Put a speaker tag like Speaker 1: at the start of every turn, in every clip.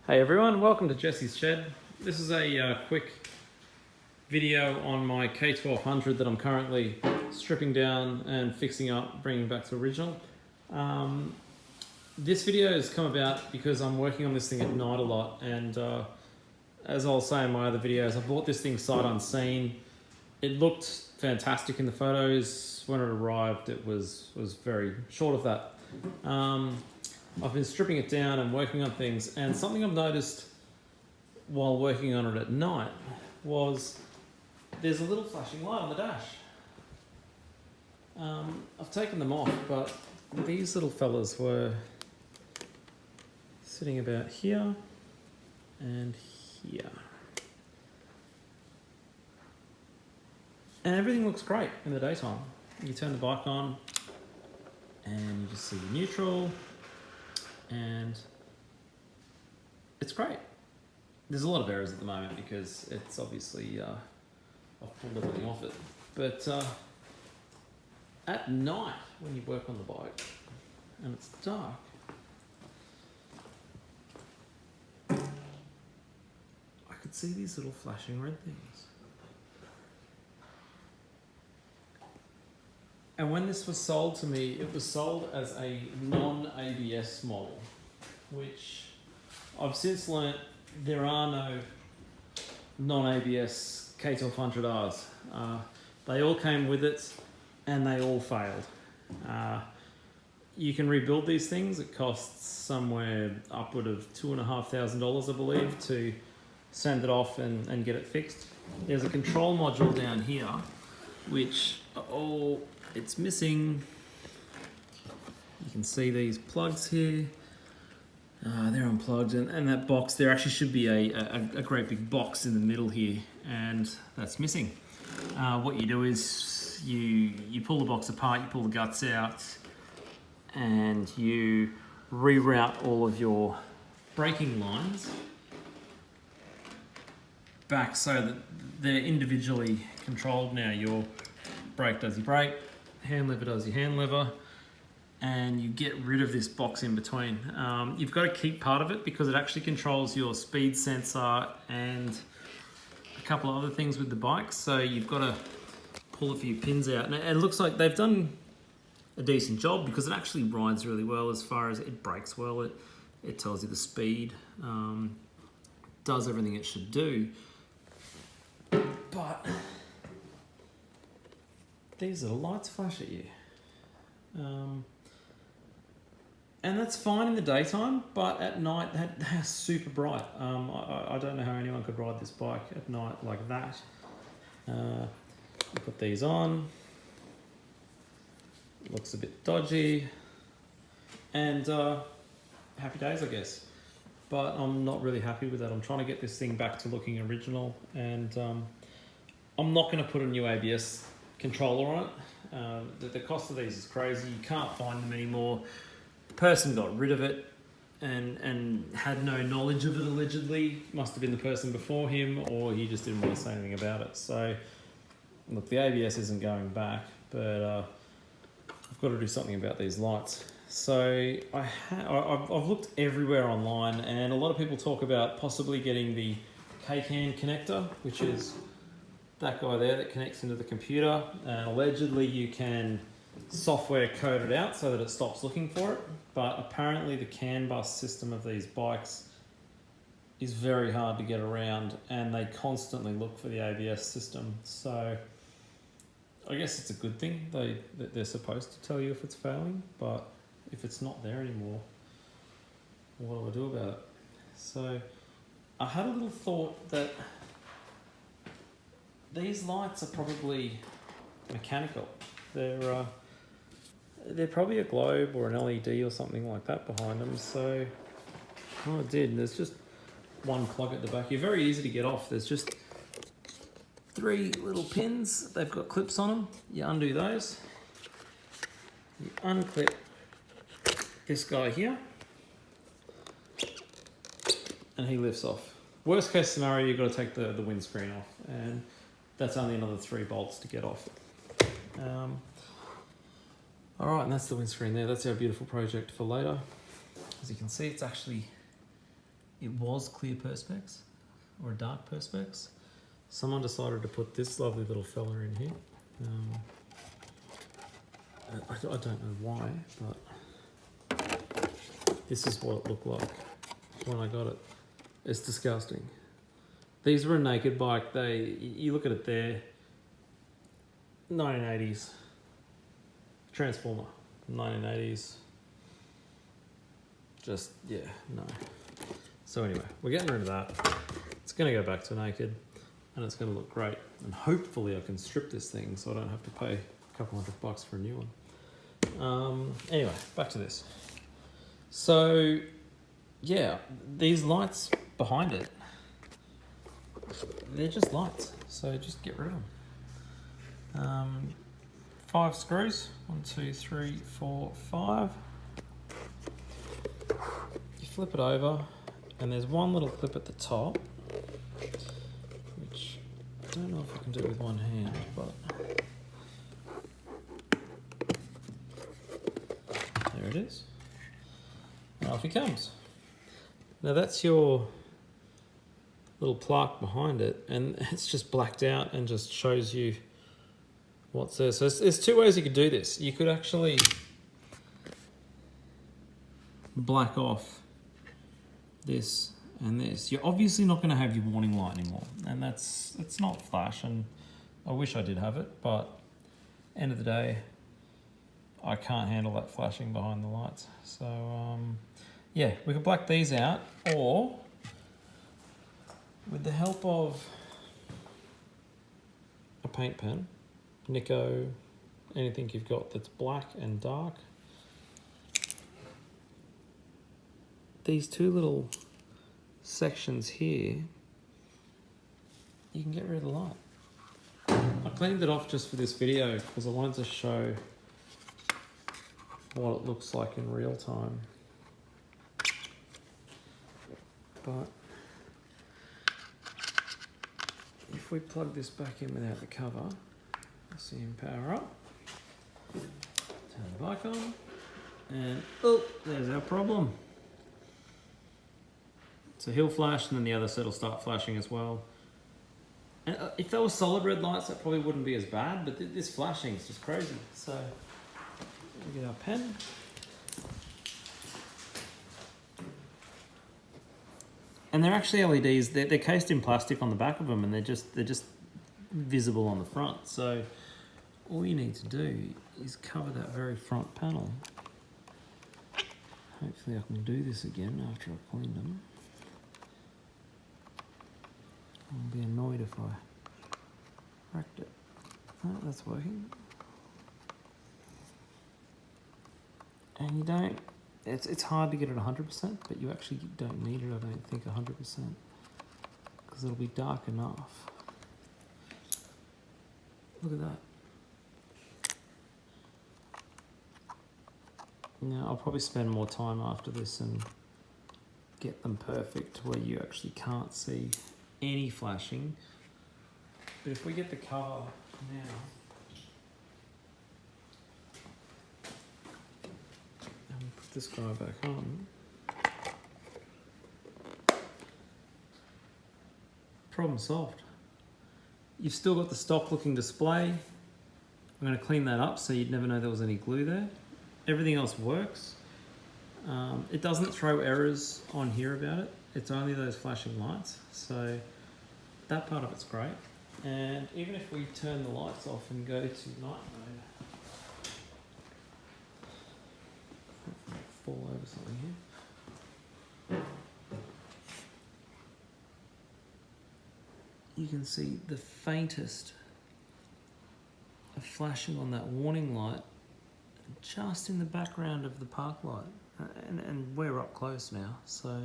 Speaker 1: Hey everyone, welcome to Jesse's Shed. This is a quick video on my K1200 that I'm currently stripping down and fixing up, bringing back to original. This video has come about because I'm working on this thing at night a lot, and as I'll say in my other videos, I bought this thing sight unseen. It looked fantastic in the photos. When it arrived, it was very short of that. I've been stripping it down and working on things, and something I've noticed while working on it at night was there's a little flashing light on the dash. I've taken them off, but these little fellas were sitting about here and here. And everything looks great in the daytime. You turn the bike on and you just see the neutral, and it's great. There's a lot of errors at the moment because it's obviously I've pulled everything off it. But at night when you work on the bike and it's dark, I could see these little flashing red things. And when this was sold to me, it was sold as a non-ABS model, which I've since learnt there are no non-ABS K1200Rs. They all came with it and they all failed. You can rebuild these things. It costs somewhere upward of $2,500, I believe, to send it off and get it fixed. There's a control module down here, which, it's missing. You can see these plugs here. They're unplugged, and that box, there actually should be a great big box in the middle here, and that's missing. What you do is you pull the box apart, you pull the guts out, and you reroute all of your braking lines back so that they're individually controlled now. Your brake does your brake, hand lever does your hand lever, and you get rid of this box in between. You've got to keep part of it because it actually controls your speed sensor and a couple of other things with the bike, so you've got to pull a few pins out. And it looks like they've done a decent job because it actually rides really well as far as it brakes well. It tells you the speed, does everything it should do. But these little lights flash at you. And that's fine in the daytime, but at night they're super bright. I don't know how anyone could ride this bike at night like that. You put these on, it looks a bit dodgy, and happy days, I guess. But I'm not really happy with that. I'm trying to get this thing back to looking original, and I'm not going to put a new ABS controller on it. The cost of these is crazy. You can't find them anymore. The person got rid of it and had no knowledge of it, allegedly. Must have been the person before him, or he just didn't want to say anything about it. So look, the ABS isn't going back, but I've got to do something about these lights. So I've looked everywhere online, and a lot of people talk about possibly getting the K-can connector, which is that guy there that connects into the computer, and allegedly you can software code it out so that it stops looking for it, but apparently the CAN bus system of these bikes is very hard to get around, and they constantly look for the ABS system. So I guess it's a good thing that they're supposed to tell you if it's failing, but if it's not there anymore, what do I do about it? So I had a little thought that these lights are probably mechanical. They're probably a globe or an LED or something like that behind them. So, I did. There's just one plug at the back. You're very easy to get off. There's just 3 little pins. They've got clips on them. You undo those. You unclip this guy here, and he lifts off. Worst case scenario, you've got to take the windscreen off, and that's only another 3 bolts to get off. All right, and that's the windscreen there. That's our beautiful project for later. As you can see, it's actually it was clear perspex or dark perspex. Someone decided to put this lovely little fella in here. I don't know why, but this is what it looked like when I got it. It's disgusting. These were a naked bike. You look at it there, 1980s Transformer, 1980s. Just, yeah, no. So anyway, we're getting rid of that. It's gonna go back to naked and it's gonna look great. And hopefully I can strip this thing so I don't have to pay a couple $100 for a new one. Anyway, back to this. So yeah, these lights behind it, they're just lights. So just get rid of them. 5 screws, 1, 2, 3, 4, 5. You flip it over and there's one little clip at the top, which I don't know if I can do with one hand, but there it is. And off he comes. Now that's your little plaque behind it, and it's just blacked out and just shows you what's there. So there's 2 ways you could do this. You could actually black off this and this. You're obviously not going to have your warning light anymore, and it's not flash, and I wish I did have it, but end of the day I can't handle that flashing behind the lights. So yeah, we could black these out, or with the help of a paint pen, Nico, anything you've got that's black and dark, these 2 little sections here, you can get rid of the light. I cleaned it off just for this video because I wanted to show what it looks like in real time. But if we plug this back in without the cover, I'll see him power up. Turn the bike on, and oh, there's our problem. So he'll flash, and then the other set will start flashing as well. And if they were solid red lights, that probably wouldn't be as bad, but this flashing is just crazy. So we get our pen. And they're actually LEDs. They're cased in plastic on the back of them, and they're just visible on the front. So all you need to do is cover that very front panel. Hopefully I can do this again after I've cleaned them. I'll be annoyed if I wrecked it. Oh, that's working. And you don't, it's hard to get it 100%, but you actually don't need it, I don't think, 100%, because it'll be dark enough. Look at that. Now, I'll probably spend more time after this and get them perfect where you actually can't see any flashing. But if we get the cover now, and put this guy back on, problem solved. You've still got the stock looking display. I'm going to clean that up so you'd never know there was any glue there. Everything else works. It doesn't throw errors on here about it. It's only those flashing lights. So that part of it's great. And even if we turn the lights off and go to night mode, fall over something here. You can see the faintest of flashing on that warning light just in the background of the park light. And we're up close now. So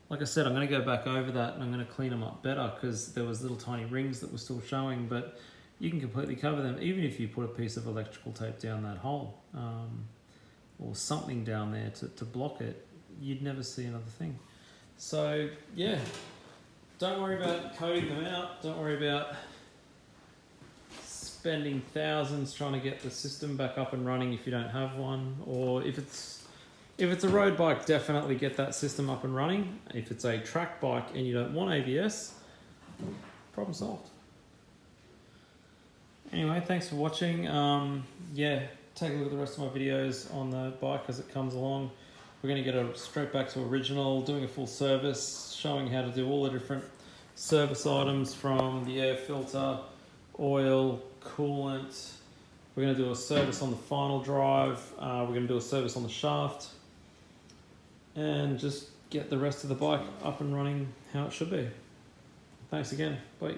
Speaker 1: like I said, I'm going to go back over that and I'm going to clean them up better because there was little tiny rings that were still showing, but you can completely cover them even if you put a piece of electrical tape down that hole or something down there to block it. You'd never see another thing. So yeah, don't worry about coating them out. Don't worry about spending thousands trying to get the system back up and running if you don't have one, or if it's If it's a road bike, definitely get that system up and running. If it's a track bike and you don't want ABS, problem solved. Anyway, thanks for watching. Yeah, take a look at the rest of my videos on the bike as it comes along. We're going to get straight back to original, doing a full service, showing how to do all the different service items from the air filter, oil, coolant. We're going to do a service on the final drive. We're going to do a service on the shaft. And just get the rest of the bike up and running how it should be. Thanks again. Bye.